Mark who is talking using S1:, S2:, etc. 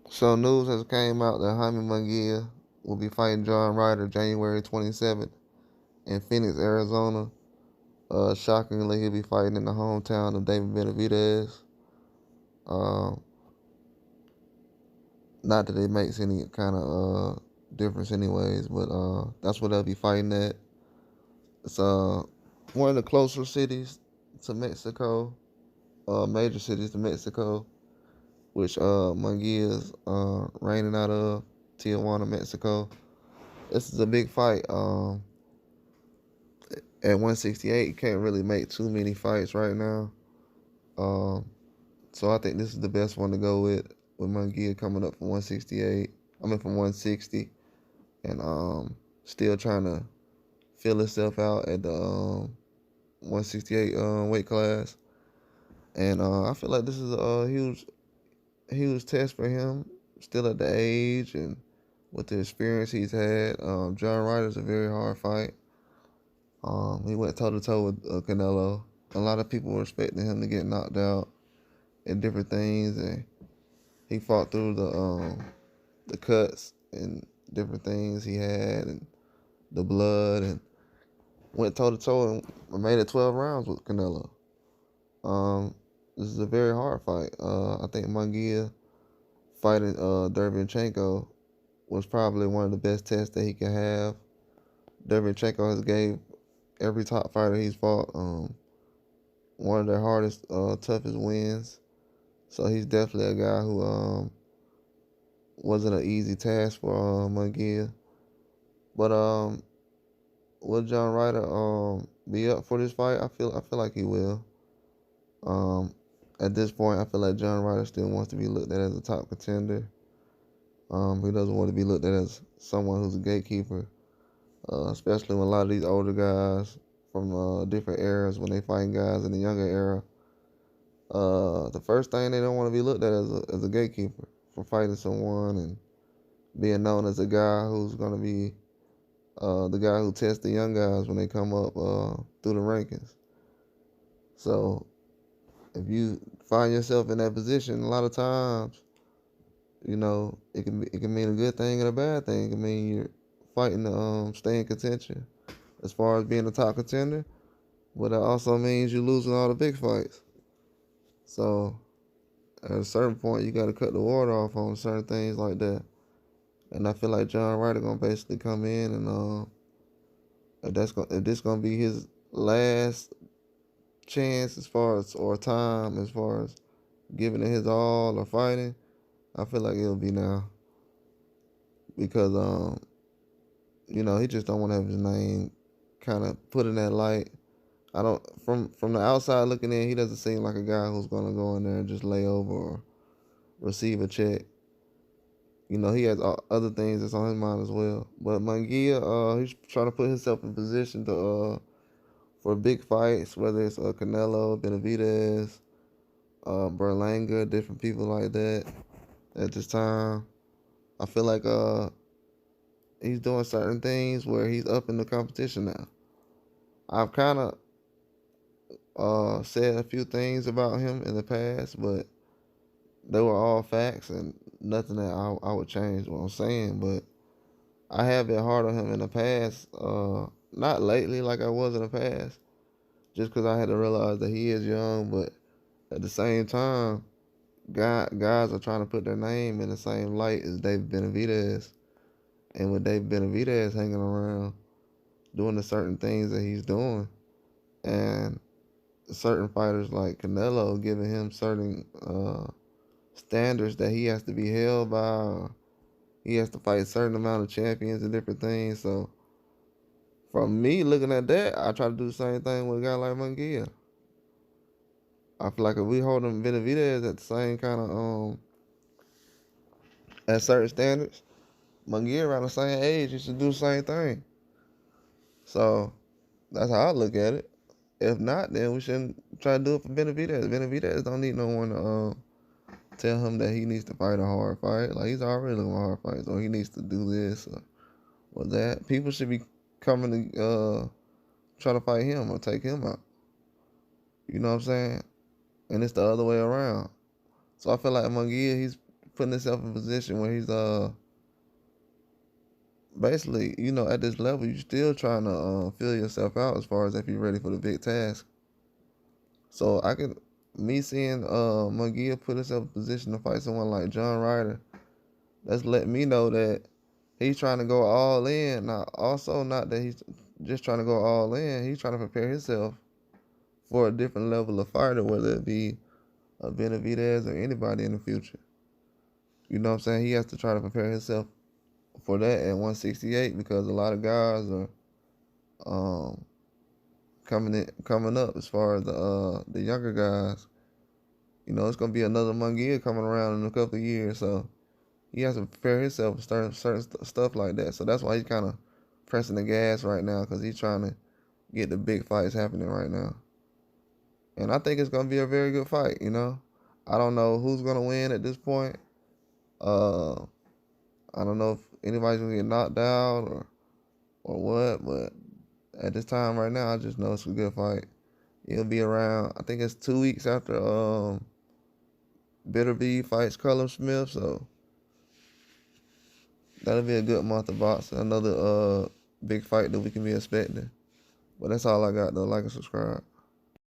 S1: So news has came out that Jaime Munguia will be fighting John Ryder January 27th in Phoenix, Arizona. Shockingly, he'll be fighting in the hometown of David Benavidez. Um, Not that it makes any kind of difference, anyways, but that's what they'll be fighting at. It's one of the closer cities to Mexico, major cities to Mexico, which Munguia is reigning out of, Tijuana, Mexico. This is a big fight. At 168, you can't really make too many fights right now. Um, so I think this is the best one to go with Munguia coming up from 168. I mean from 160, and still trying to fill himself out at the 168 weight class. And I feel like this is a huge test for him. Still at the age and with the experience he's had. John Ryder's a very hard fight. He went toe to toe with Canelo. A lot of people were expecting him to get knocked out and different things, and he fought through the cuts and different things he had and the blood, and went toe to toe and made it 12 rounds with Canelo. Um, this is a very hard fight. I think Munguia fighting Derevyanchenko was probably one of the best tests that he could have. Derevyanchenko has gave every top fighter he's fought one of their hardest, toughest wins. So he's definitely a guy who wasn't an easy task for Munguia. But will John Ryder be up for this fight? I feel like he will. Um, at this point, I feel like John Ryder still wants to be looked at as a top contender. He doesn't want to be looked at as someone who's a gatekeeper, especially when a lot of these older guys from different eras, when they fighting guys in the younger era, the first thing they don't want to be looked at as a gatekeeper for fighting someone and being known as a guy who's going to be the guy who tests the young guys when they come up through the rankings. So if you find yourself in that position, a lot of times, it can mean a good thing and a bad thing. It can mean you're fighting to stay in contention as far as being a top contender, but it also means you're losing all the big fights. So at a certain point, you got to cut the water off on certain things like that. And I feel like John Ryder gonna basically come in and if this gonna be his last chance as far as or time as far as giving it his all or fighting, I feel like it'll be now because he just don't want to have his name kind of put in that light. I don't from the outside looking in, he doesn't seem like a guy who's gonna go in there and just lay over or receive a check. He has other things that's on his mind as well. But Munguia, he's trying to put himself in position to for big fights, whether it's Canelo, Benavidez, Berlanga, different people like that. At this time, I feel like he's doing certain things where he's up in the competition now. I've kind of said a few things about him in the past, but they were all facts and nothing that I would change what I'm saying. But I have been hard on him in the past, not lately like I was in the past, just because I had to realize that he is young, but at the same time, guys are trying to put their name in the same light as David Benavidez. And with David Benavidez hanging around, doing the certain things that he's doing, and certain fighters like Canelo giving him certain standards that he has to be held by, or he has to fight a certain amount of champions and different things. So, from me looking at that, I try to do the same thing with a guy like Munguia. I feel like if we hold him Benavidez at the same kind of at certain standards, Munguia around the same age, he should do the same thing. So that's how I look at it. If not, then we shouldn't try to do it for Benavidez. Benavidez don't need no one to tell him that he needs to fight a hard fight. Like, he's already looking for hard fights, or he needs to do this or that. People should be coming to try to fight him or take him out. You know what I'm saying? And it's the other way around. So I feel like Munguia, he's putting himself in a position where he's basically, you know, at this level, you're still trying to fill yourself out as far as if you're ready for the big task. So me seeing Munguia put himself in a position to fight someone like John Ryder, that's letting me know that he's trying to go all in. Now, also not that he's just trying to go all in. He's trying to prepare himself for a different level of fighter, whether it be a Benavidez or anybody in the future. You know what I'm saying? He has to try to prepare himself for that at 168 because a lot of guys are coming up as far as the younger guys. You know, it's gonna be another Munguia coming around in a couple of years, so he has to prepare himself for certain stuff like that. So that's why he's kind of pressing the gas right now because he's trying to get the big fights happening right now. And I think it's gonna be a very good fight. You know, I don't know who's gonna win at this point. I don't know if anybody's gonna get knocked out or what, but at this time right now, I just know it's a good fight. It'll be around, I think it's 2 weeks after Bitterby fights Callum Smith, so that'll be a good month of boxing. Another big fight that we can be expecting. But that's all I got though. Like and subscribe.